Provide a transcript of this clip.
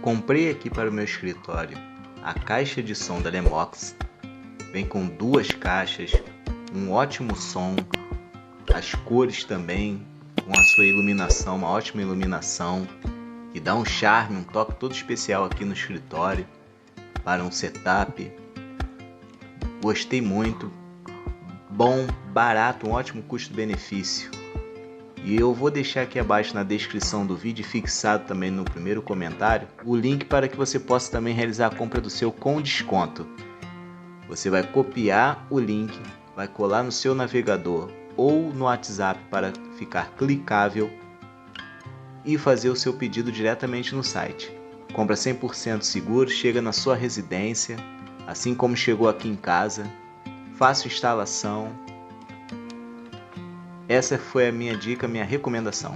Comprei aqui para o meu escritório a caixa de som da Lehmox. Vem com 2 caixas, um ótimo som, as cores também, com a sua iluminação, uma ótima iluminação, que dá um charme, um toque todo especial aqui no escritório, para um setup. Gostei muito, bom, barato, um ótimo custo-benefício. E eu vou deixar aqui abaixo na descrição do vídeo, fixado também no primeiro comentário, o link para que você possa também realizar a compra do seu com desconto. Você vai copiar o link, vai colar no seu navegador ou no WhatsApp para ficar clicável e fazer o seu pedido diretamente no site. Compra 100% seguro, chega na sua residência, assim como chegou aqui em casa, fácil instalação. Essa foi a minha dica, minha recomendação.